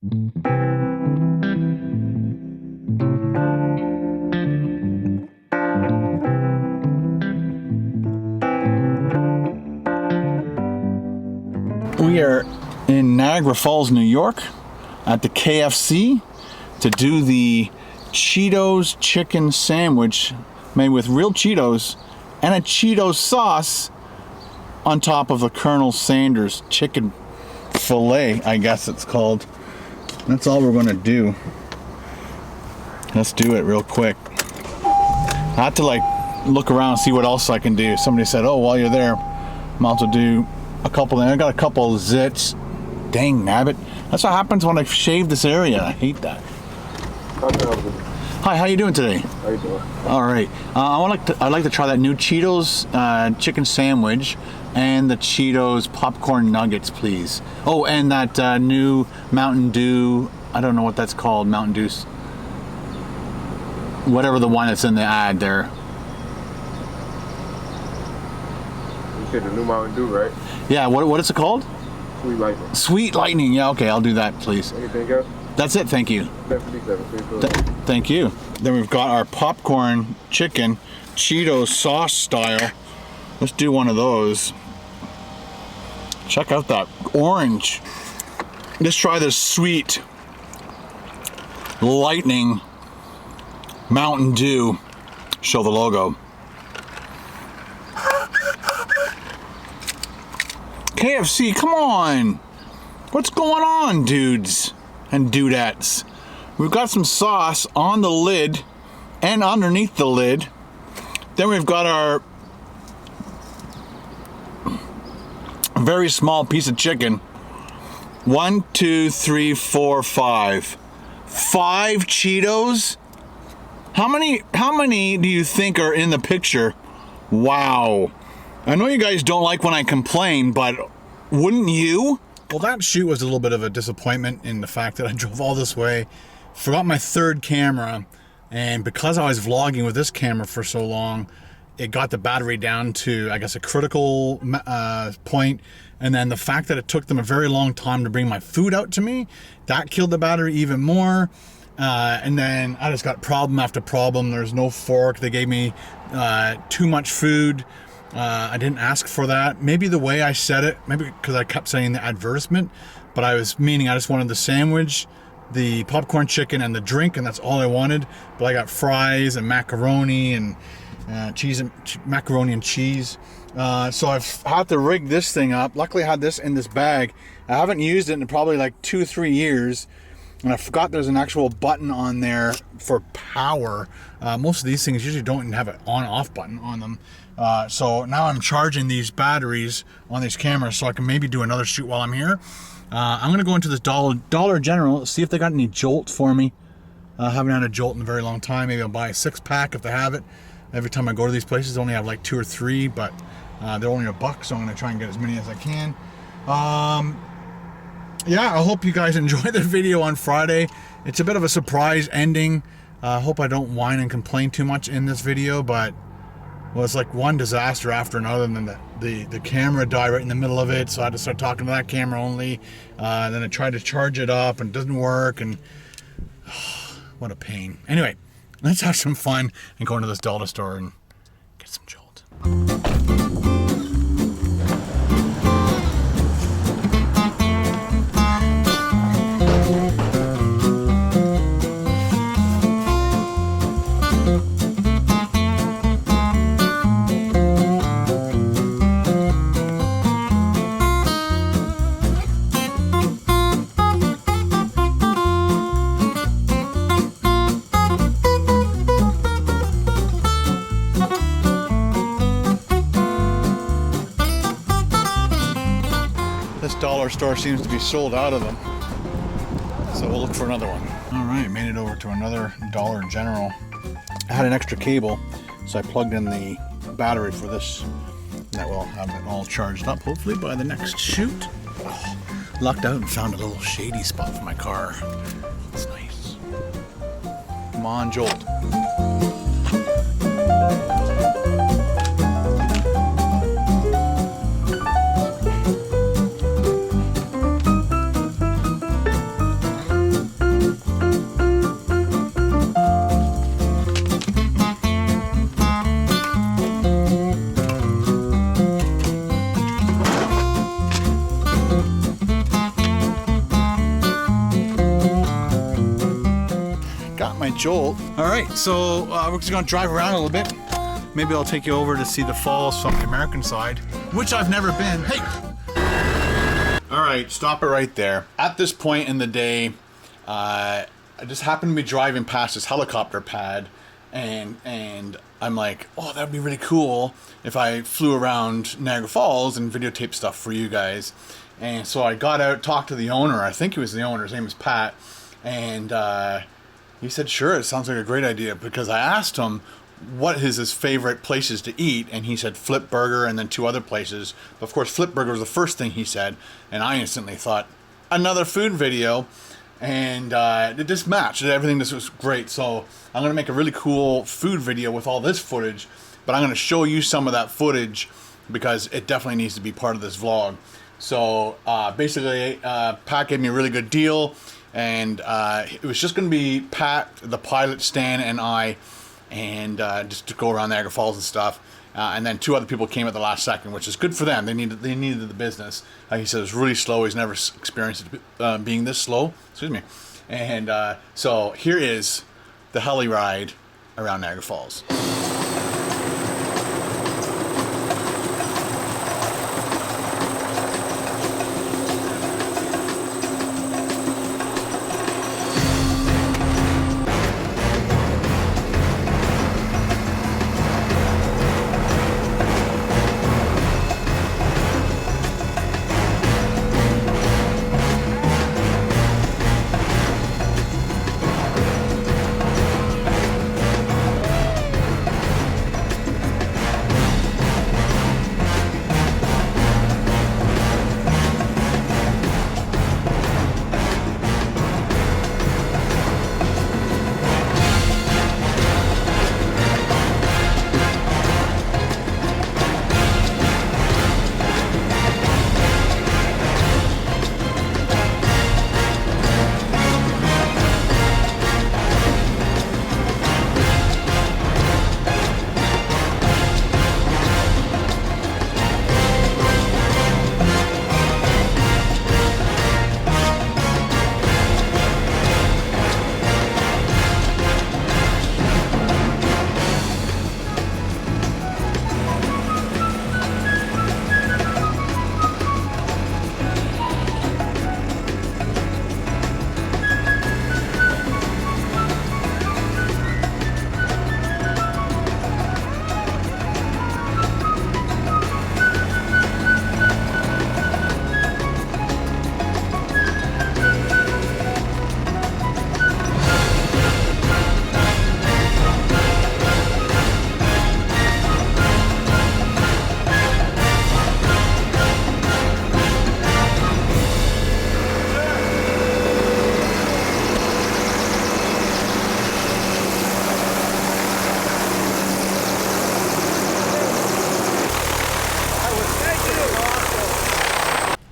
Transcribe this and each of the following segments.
We are in Niagara Falls, New York at the KFC to do the Cheetos chicken sandwich made with real Cheetos and a Cheetos sauce on top of a Colonel Sanders chicken fillet, I guess it's called. That's all we're gonna do. Let's do it real quick. I had to like look around and see what else I can do. Somebody said, oh, while you're there, might as well do a couple. I got a couple of zits. Dang nabbit. That's what happens when I shave this area. I hate that. Hi, how you doing today? How you doing? All right. I'd like to try that new Cheetos chicken sandwich and the Cheetos popcorn nuggets, please. Oh, and that new Mountain Dew. I don't know what that's called. Mountain Dew. Whatever the one that's in the ad there. You said the new Mountain Dew, right? Yeah. What is it called? Sweet Lightning. Sweet Lightning. Yeah. Okay. I'll do that, please. Anything else? That's it. Thank you. Thank you. Then we've got our popcorn chicken, Cheetos sauce style. Let's do one of those. Check out that orange. Let's try this Sweet Lightning Mountain Dew. Show the logo. KFC, come on. What's going on, dudes and dudettes? We've got some sauce on the lid and underneath the lid. Then we've got our very small piece of chicken. 1, 2, 3, 4, 5. 5 Cheetos? How many do you think are in the picture? Wow. I know you guys don't like when I complain, but wouldn't you? Well, that shoot was a little bit of a disappointment in the fact that I drove all this way, forgot my third camera, and because I was vlogging with this camera for so long, it got the battery down to, I guess, a critical point. And then the fact that it took them a very long time to bring my food out to me, that killed the battery even more. And then I just got problem after problem. There's no fork. They gave me too much food. I didn't ask for that. Maybe the way I said it, maybe because I kept saying the advertisement, but I was meaning I just wanted the sandwich, the popcorn chicken, and the drink, and that's all I wanted. But I got fries and macaroni and cheese and macaroni and cheese. So I've had to rig this thing up. Luckily I had this in this bag. I haven't used it in probably like 2-3 years. And I forgot there's an actual button on there for power. Most of these things usually don't even have an on-off button on them. So now I'm charging these batteries on these cameras so I can maybe do another shoot while I'm here. I'm going to go into this Dollar General, see if they got any Jolt for me. I haven't had a Jolt in a very long time. Maybe I'll buy a 6-pack if they have it. Every time I go to these places, they only have like 2 or 3, but they're only $1, so I'm going to try and get as many as I can. Yeah, I hope you guys enjoy the video on Friday. It's a bit of a surprise ending. I hope I don't whine and complain too much in this video, but well, it's like one disaster after another, and then the camera died right in the middle of it, so I had to start talking to that camera only. Then I tried to charge it up and it doesn't work, and what a pain. Anyway, let's have some fun and go into this dollar store and get some Jolt. Dollar store seems to be sold out of them, so we'll look for another one. All right, made it over to another Dollar General. I had an extra cable, so I plugged in the battery for this. That will have it all charged up, hopefully, by the next shoot. Oh, lucked out and found a little shady spot for my car. That's nice. Come on, Jolt. my Jolt. All right, so we're just gonna drive around a little bit. Maybe I'll take you over to see the falls from the American side, which I've never been. Hey! All right, stop it right there. At this point in the day, I just happened to be driving past this helicopter pad, and I'm like, oh, that'd be really cool if I flew around Niagara Falls and videotaped stuff for you guys. And so I got out, talked to the owner. I think he was the owner. His name is Pat. And he said, sure, it sounds like a great idea. Because I asked him what his favorite places to eat. And he said Flip Burger and then 2 other places. But of course, Flip Burger was the first thing he said. And I instantly thought, another food video. And it just matched. Everything just was great. So I'm going to make a really cool food video with all this footage. But I'm going to show you some of that footage because it definitely needs to be part of this vlog. So basically, Pat gave me a really good deal, and it was just going to be Pat, the pilot, Stan, and I, and just to go around Niagara Falls and stuff. And then 2 other people came at the last second, which is good for them. They needed the business. He said it was really slow. He's never experienced it being this slow. Excuse me. And so here is the heli ride around Niagara Falls.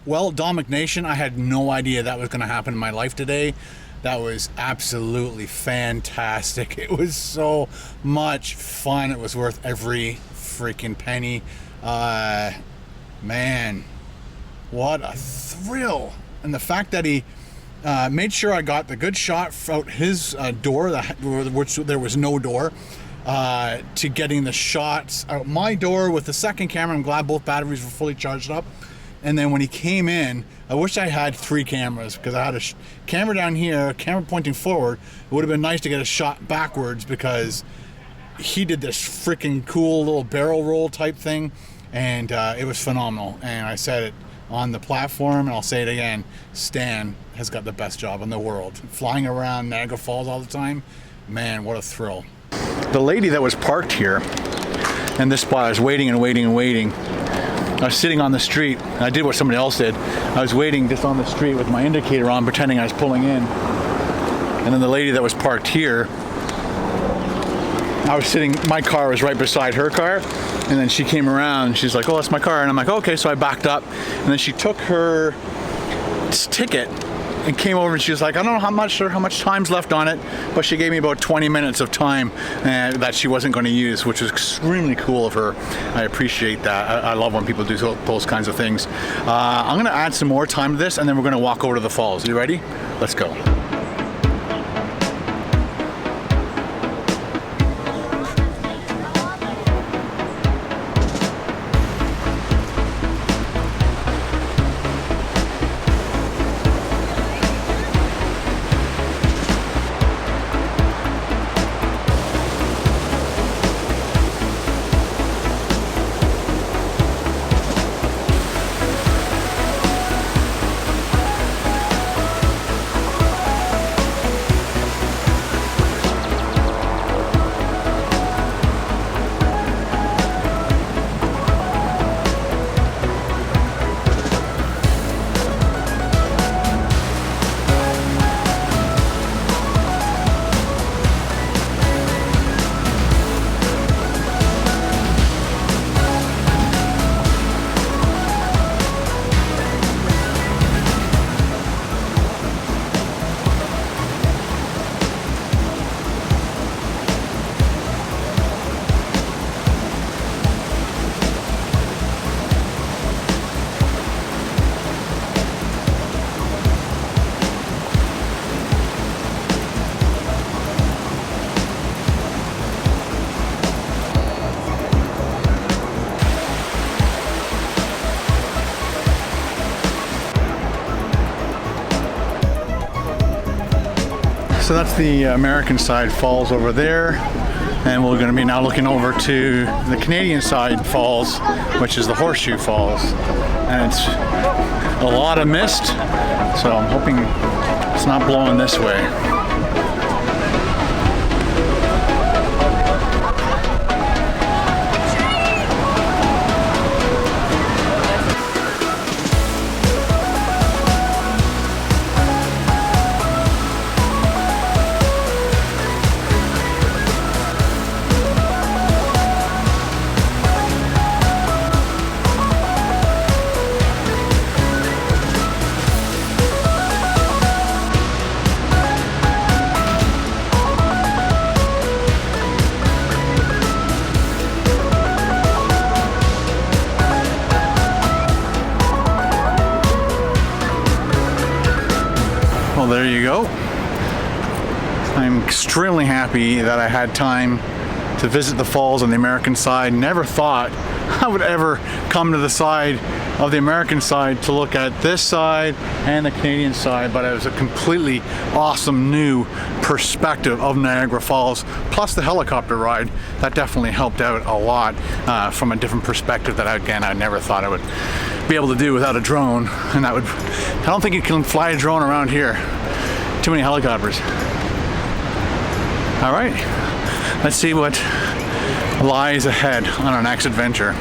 Well, Domik Nation, I had no idea that was going to happen in my life today. That was absolutely fantastic. It was so much fun. It was worth every freaking penny. Man, what a thrill. And the fact that he made sure I got the good shot out his door, which there was no door, to getting the shots out my door with the second camera. I'm glad both batteries were fully charged up. And then when he came in, I wish I had 3 cameras, because I had a camera down here, a camera pointing forward. It would have been nice to get a shot backwards, because he did this freaking cool little barrel roll type thing, and it was phenomenal. And I said it on the platform, and I'll say it again, Stan has got the best job in the world. Flying around Niagara Falls all the time, man, what a thrill. The lady that was parked here in this spot, I was waiting and waiting and waiting. I was sitting on the street, and I did what somebody else did. I was waiting just on the street with my indicator on, pretending I was pulling in. And then the lady that was parked here, I was sitting, my car was right beside her car, and then she came around, and she's like, oh, that's my car. And I'm like, okay, so I backed up, and then she took her ticket and came over, and she was like, I don't know how much time's left on it, but she gave me about 20 minutes of time that she wasn't going to use, which was extremely cool of her. I appreciate that. I love when people do those kinds of things. I'm going to add some more time to this, and then we're going to walk over to the falls. You ready? Let's go. So that's the American side falls over there, and we're going to be now looking over to the Canadian side falls, which is the Horseshoe Falls, and it's a lot of mist, so I'm hoping it's not blowing this way. Well, there you go. I'm extremely happy that I had time to visit the falls on the American side. Never thought I would ever come to the side of the American side to look at this side and the Canadian side, but it was a completely awesome new perspective of Niagara Falls, plus the helicopter ride. That definitely helped out a lot from a different perspective that, again, I never thought I would be able to do without a drone. And that would, I don't think you can fly a drone around here. Too many helicopters. All right, let's see what lies ahead on our next adventure.